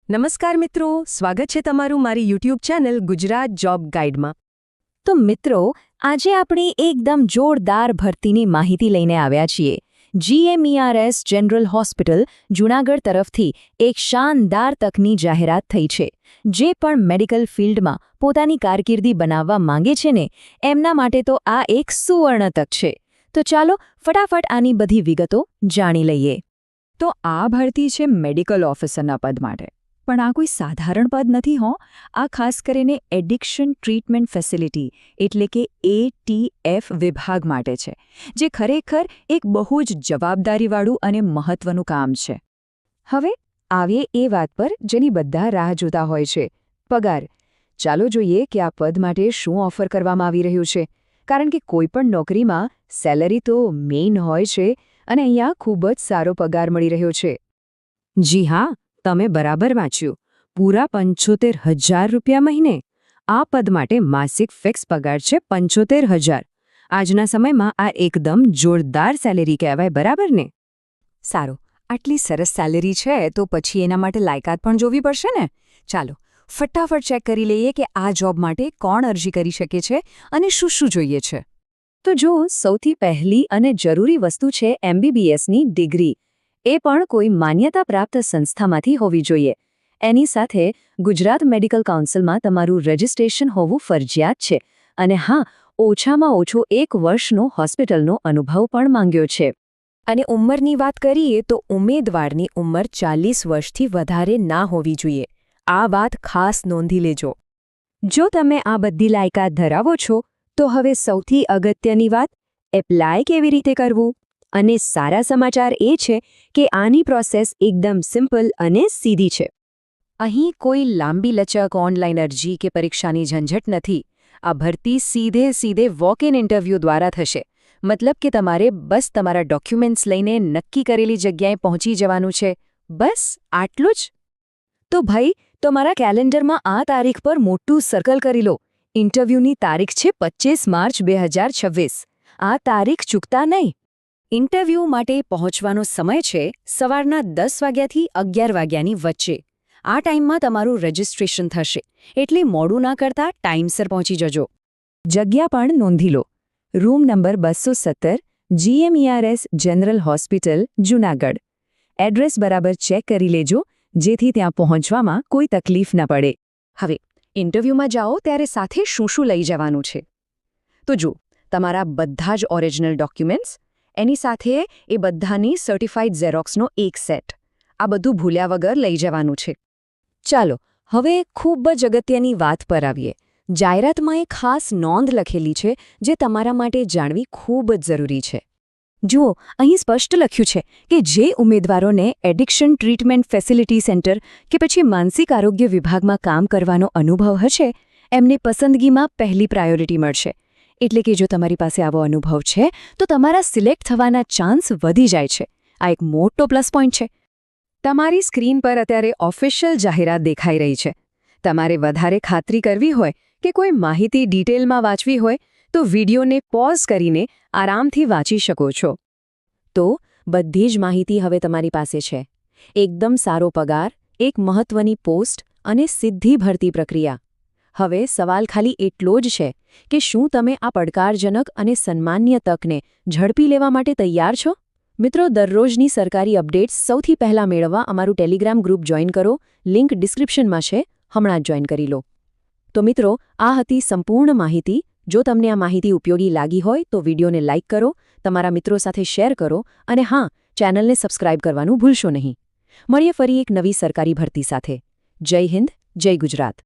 નમસ્કાર મિત્રો, સ્વાગત છે તમારું મારી યુટ્યુબ ચેનલ ગુજરાત જોબ ગાઈડમાં। તો મિત્રો, આજે આપણે એકદમ જોરદાર ભરતીની માહિતી લઈને આવ્યા છીએ। GMERS જનરલ હોસ્પિટલ જૂનાગઢ તરફથી એક શાનદાર તકની જાહેરાત થઈ છે। જે પણ મેડિકલ ફિલ્ડમાં પોતાની કારકિર્દી બનાવવા માંગે છે ને, એમના માટે તો આ એક સુવર્ણ તક છે। તો ચાલો ફટાફટ આની બધી વિગતો જાણી લઈએ। તો આ ભરતી છે મેડિકલ ઓફિસરના પદ માટે, પણ આ કોઈ સાધારણ પદ નથી હો। આ ખાસ કરીને એડિક્શન ટ્રીટમેન્ટ ફેસિલિટી એટલે કે ATF વિભાગ માટે છે, જે ખરેખર એક બહુ જ જવાબદારીવાળું અને મહત્વનું કામ છે। હવે આવીએ એ વાત પર જેની બધા રાહ જોતા હોય છે, પગાર। ચાલો જોઈએ કે આ પદ માટે શું ઓફર કરવામાં આવી રહ્યું છે, કારણ કે કોઈપણ નોકરીમાં સેલરી તો મેઇન હોય છે અને અહીંયા ખૂબ જ સારો પગાર મળી રહ્યો છે। જી હા, તમે બરાબર વાંચ્યું। પૂરા 75,000 રૂપિયા મહિને। આ પદ માટે માસિક ફિક્સ પગાર છે 75,000। આજના સમયમાં આ એકદમ જોરદાર સેલેરી કહેવાય, બરાબર ને? સારું, આટલી સરસ સેલેરી છે તો પછી એના માટે લાયકાત પણ જોવી પડશે ને। ચાલો ફટાફટ ચેક કરી લઈએ કે આ જોબ માટે કોણ અરજી કરી શકે છે અને શું શું જોઈએ છે। તો જો સૌથી પહેલી અને જરૂરી વસ્તુ છે MBBSની ડિગ્રી। એ પણ કોઈ માન્યતા પ્રાપ્ત સંસ્થામાંથી હોવી જોઈએ। એની સાથે ગુજરાત મેડિકલ કાઉન્સિલમાં તમારું રજિસ્ટ્રેશન હોવું ફરજિયાત છે। અને હા, ઓછામાં ઓછો 1 વર્ષનો હોસ્પિટલનો અનુભવ પણ માંગ્યો છે। અને ઉંમરની વાત કરીએ તો ઉમેદવારની ઉંમર 40 વર્ષથી વધારે ના હોવી જોઈએ। આ વાત ખાસ નોંધી લેજો। જો તમે આ બધી લાયકાત ધરાવો છો, તો હવે સૌથી અગત્યની વાત, એપ્લાય કેવી રીતે કરવું। અને સારા સમાચાર એ છે કે આની પ્રોસેસ એકદમ સિમ્પલ અને સીધી છે। અહીં કોઈ લાંબી લચક ઓનલાઈન અરજી કે પરીક્ષાની ઝંઝટ નથી। આ ભરતી સીધે વોક ઇન ઇન્ટરવ્યૂ દ્વારા થશે। મતલબ કે તમારે બસ તમારા ડોક્યુમેન્ટ્સ લઈને નક્કી કરેલી જગ્યાએ પહોંચી જવાનું છે। બસ આટલું જ। તો ભાઈ, તમારા કેલેન્ડરમાં આ તારીખ પર મોટું સર્કલ કરી લો। ઇન્ટરવ્યૂની તારીખ છે 25 માર્ચ 2026। આ તારીખ ચૂકતા નહીં। ઇન્ટરવ્યૂ માટે પહોંચવાનો સમય છે સવારના 10 વાગ્યાથી 11 વાગ્યાની વચ્ચે। આ ટાઈમમાં તમારું રજિસ્ટ્રેશન થશે, એટલે મોડું ના કરતા ટાઈમસર પહોંચી જજો। જગ્યા પણ નોંધી લો। Room number 217, GMERS general hospital, Junagadh. Address બરાબર ચેક કરી લેજો, જેથી ત્યાં પહોંચવામાં કોઈ તકલીફ ન પડે। હવે ઇન્ટરવ્યૂમાં જાઓ ત્યારે સાથે શું લઈ જવાનું છે? તો જો, તમારા બધા જ ઓરિજિનલ ડોક્યુમેન્ટ્સ, એની સાથે એ બધાની સર્ટિફાઇડ ઝેરોક્સનો એક સેટ, આ બધું ભૂલ્યા વગર લઈ જવાનું છે। ચાલો હવે ખૂબ જ અગત્યની વાત પર આવીએ। જાહેરાતમાં એક ખાસ નોંધ લખેલી છે જે તમારા માટે જાણવી ખૂબ જ જરૂરી છે। જુઓ, અહીં સ્પષ્ટ લખ્યું છે કે જે ઉમેદવારોને એડિક્શન ટ્રીટમેન્ટ ફેસિલિટી સેન્ટર કે પછી માનસિક આરોગ્ય વિભાગમાં કામ કરવાનો અનુભવ હશે, એમને પસંદગીમાં પહેલી પ્રાયોરિટી મળશે। એટલે કે જો તમારી પાસે આવો અનુભવ છે તો તમારા સિલેક્ટ થવાના ચાન્સ વધી જાય છે। આ એક મોટો પ્લસ પોઈન્ટ છે। તમારી સ્ક્રીન પર અત્યારે ઓફિશિયલ જાહેરાત દેખાઈ રહી છે। તમારે વધારે ખાતરી કરવી હોય કે કોઈ માહિતી ડિટેલમાં વાંચવી હોય તો વિડીયોને પોઝ કરીને આરામથી વાંચી શકો છો। તો બધી જ માહિતી હવે તમારી પાસે છે। એકદમ સારો પગાર, એક મહત્વની પોસ્ટ અને સીધી ભરતી પ્રક્રિયા। હવે સવાલ ખાલી એટલો જ છે કે શું તમે આ પડકારજનક અને સન્માન્ય તકને ઝડપી લેવા માટે તૈયાર છો? મિત્રો, દરરોજની સરકારી અપડેટ્સ સૌથી પહેલાં મેળવવા અમારું ટેલિગ્રામ ગ્રુપ જોઈન કરો। લિંક ડિસ્ક્રિપ્શનમાં છે, હમણાં જ જોઈન કરી લો। તો મિત્રો, આ હતી સંપૂર્ણ માહિતી। જો તમને આ માહિતી ઉપયોગી લાગી હોય તો વિડીયોને લાઇક કરો, તમારા મિત્રો સાથે શેર કરો અને હા, ચેનલને સબસ્ક્રાઇબ કરવાનું ભૂલશો નહીં। મળીએ ફરી એક નવી સરકારી ભરતી સાથે। જય હિન્દ, જય ગુજરાત।